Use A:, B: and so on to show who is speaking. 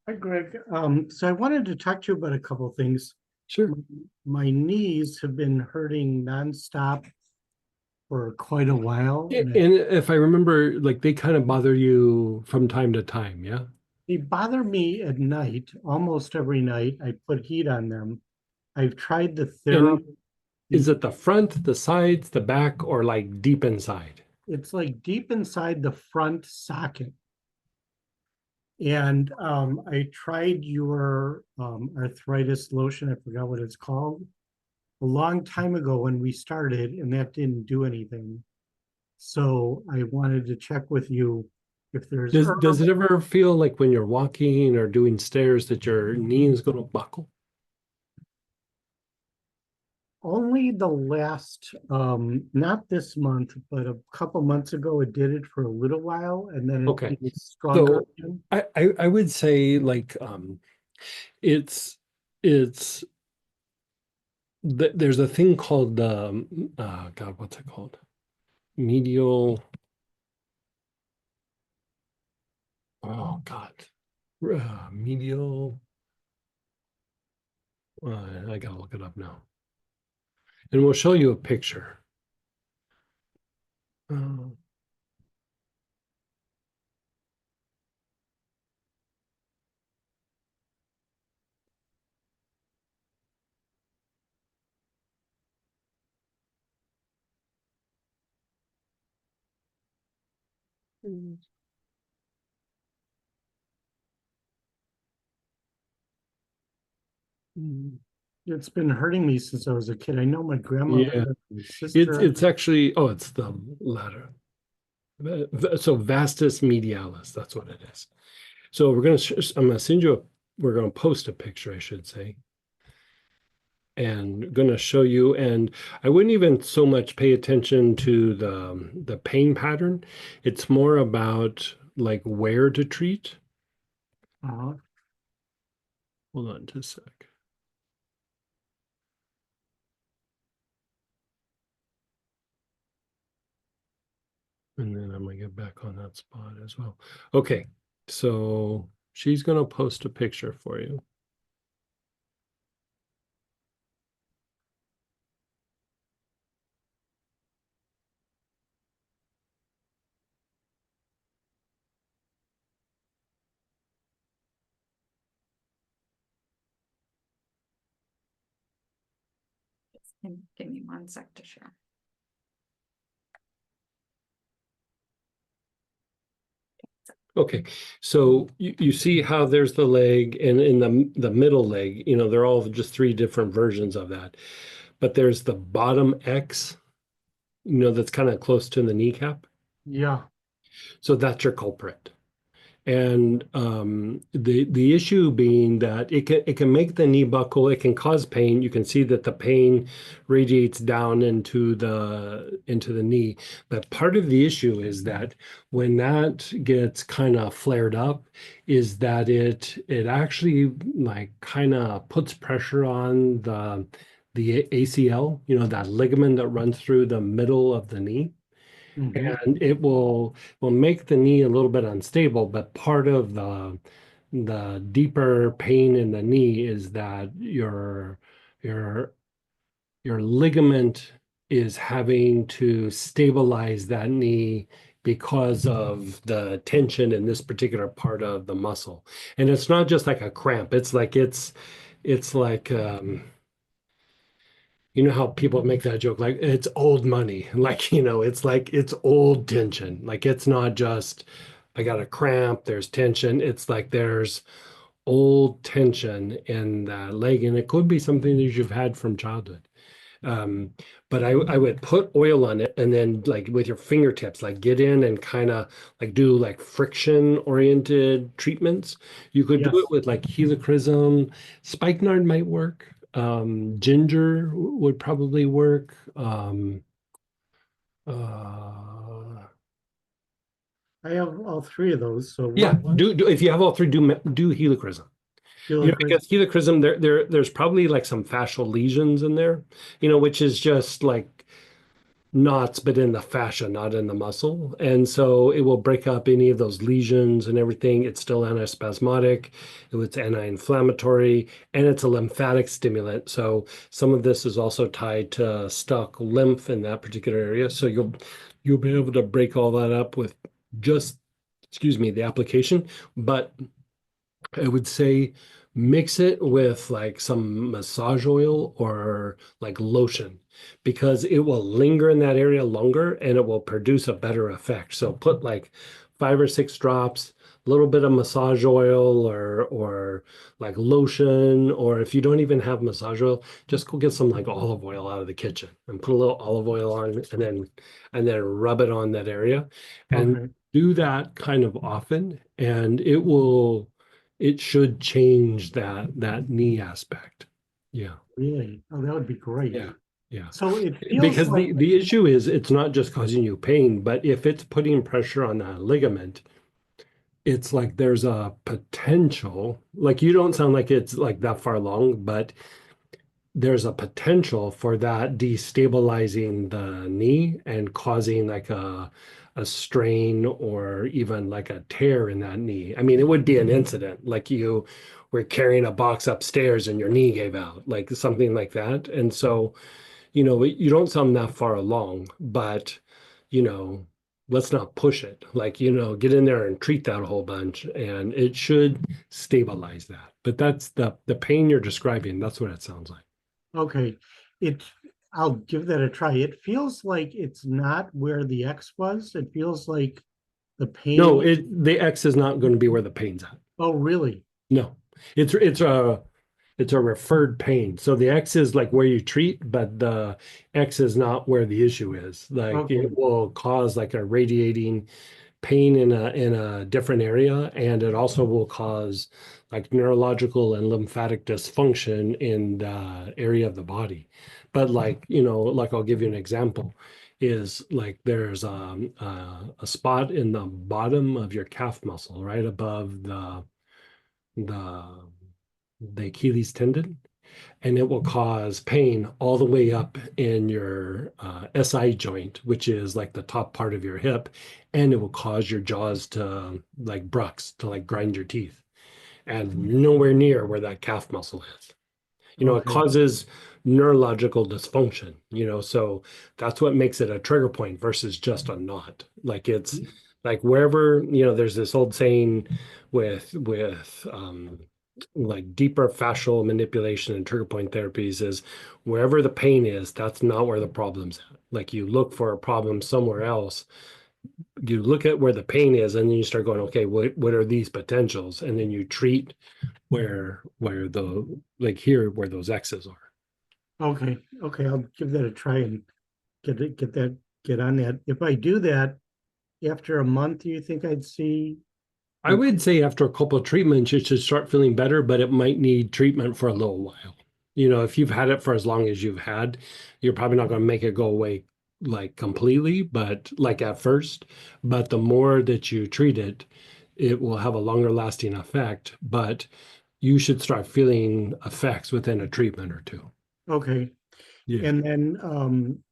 A: Hi, Greg. So I wanted to talk to you about a couple of things.
B: Sure.
A: My knees have been hurting nonstop for quite a while, and
B: And if I remember, like they kind of bother you from time to time, yeah?
A: they bother me at night, almost every night. I put heat on them. I've tried the
B: And
A: therapy.
B: is it the front, the sides, the back, or like deep inside?
A: It's like deep inside the front socket. And I tried your arthritis lotion. I forgot what it's called a long time ago when we started, and that didn't do anything. So I wanted to check with you if there's
B: Does it ever feel like when you're walking or doing stairs that your knee is going to buckle?
A: only the last, not this month, but a couple months ago, it did it for a little while, and then
B: Okay.
A: it was stronger
B: So
A: again.
B: I would say like it's it's there's a thing called God, what's it called? Medial, oh God. Medial, I gotta look it up now. And we'll show you a picture. Uh,
A: It's been hurting me since I was a kid. I know my
B: yeah,
A: grandmother, my
B: it's
A: sister.
B: it's actually, oh, it's the latter. So vastus medialis, that's what it is. So I'm gonna send you we're gonna post a picture, I should say, and gonna show you. And I wouldn't even so much pay attention to the pain pattern. It's more about like where to treat.
A: uh,
B: Hold on just a sec. And then I'm gonna get back on that spot as well. Okay, so she's gonna post a picture for you.
C: Give me one sec to share.
B: Okay, so you see how there's the leg and in the middle leg, they're all just three different versions of that. But there's the bottom X, that's kind of close to the kneecap.
A: yeah,
B: So that's your culprit. And the issue being that it can make the knee buckle, it can cause pain. You can see that the pain radiates down into the knee. But part of the issue is that when that gets kind of flared up, is that it actually like kind of puts pressure on the ACL, that ligament that runs through the middle of the knee,
A: mhm,
B: and it will make the knee a little bit unstable. But part of the deeper pain in the knee is that your your ligament is having to stabilize that knee because of the tension in this particular part of the muscle. And it's not just like a cramp. It's like you know how people make that joke, like it's old money. Like, it's like it's old tension. Like it's not just I got a cramp, there's tension. It's like there's old tension in the leg, and it could be something that you've had from childhood. Um, but I would put oil on it and then like with your fingertips, like get in and kind of like do like friction oriented treatments. You could do it
A: yes.
B: with like helichrysum, spikenard might work. Ginger would probably work. Uh,
A: I have all three of those. So
B: yeah,
A: what
B: do if you have all three, do helichrysum.
A: helichrysum?
B: Because helichrysum, there's probably like some fascial lesions in there, which is just like knots, but in the fascia, not in the muscle. And so it will break up any of those lesions and everything. It's still antispasmodic, it's anti-inflammatory, and it's a lymphatic stimulant. So some of this is also tied to stuck lymph in that particular area. So you'll be able to break all that up with just, excuse me, the application. But I would say mix it with like some massage oil or like lotion because it will linger in that area longer and it will produce a better effect. So put like 5 or 6 drops, a little bit of massage oil or like lotion, or if you don't even have massage oil, just go get some like olive oil out of the kitchen and put a little olive oil on and then rub it on that area and
A: Okay,
B: do that kind of often and it should change that knee aspect. Yeah.
A: really? Oh, that would be great.
B: Yeah. Yeah.
A: So it feels
B: Because
A: like,
B: the issue is it's not just causing you pain, but if it's putting pressure on that ligament, it's like there's a potential, like you don't sound like it's like that far along, but there's a potential for that destabilizing the knee and causing like a strain or even like a tear in that knee. I mean, it would be an incident, like you were carrying a box upstairs and your knee gave out, like something like that. And so, you don't sound that far along, but you know, let's not push it. Like, get in there and treat that a whole bunch and it should stabilize that. But that's the pain you're describing, that's what it sounds like.
A: okay, it, I'll give that a try. It feels like it's not where the X was. It feels like the
B: No,
A: pain.
B: the X is not going to be where the pain's at.
A: Oh, really?
B: No, it's a referred pain. So the X is like where you treat, but the X is not where the issue is. Like
A: Okay,
B: it will cause like a radiating pain in a different area, and it also will cause like neurological and lymphatic dysfunction in the area of the body. But like I'll give you an example, is like there's a spot in the bottom of your calf muscle, right above the the Achilles tendon, and it will cause pain all the way up in your SI joint, which is like the top part of your hip, and it will cause your jaws to like brux, to like grind your teeth, and nowhere near where that calf muscle is. It
A: okay,
B: causes neurological dysfunction, so that's what makes it a trigger point versus just a knot. Like it's like wherever, there's this old saying with like deeper fascial manipulation and trigger point therapies is wherever the pain is, that's not where the problem's at. Like you look for a problem somewhere else, you look at where the pain is, and then you start going, okay, what are these potentials? And then you treat where the like here where those X's are.
A: okay, okay. I'll give that a try and get on that. If I do that after a month, do you think I'd see?
B: I would say after a couple of treatments, you should start feeling better, but it might need treatment for a little while. If you've had it for as long as you've had, you're probably not going to make it go away like completely, but like at first. But the more that you treat it, it will have a longer lasting effect. But you should start feeling effects within a treatment or two.
A: Okay,
B: Yeah.
A: and then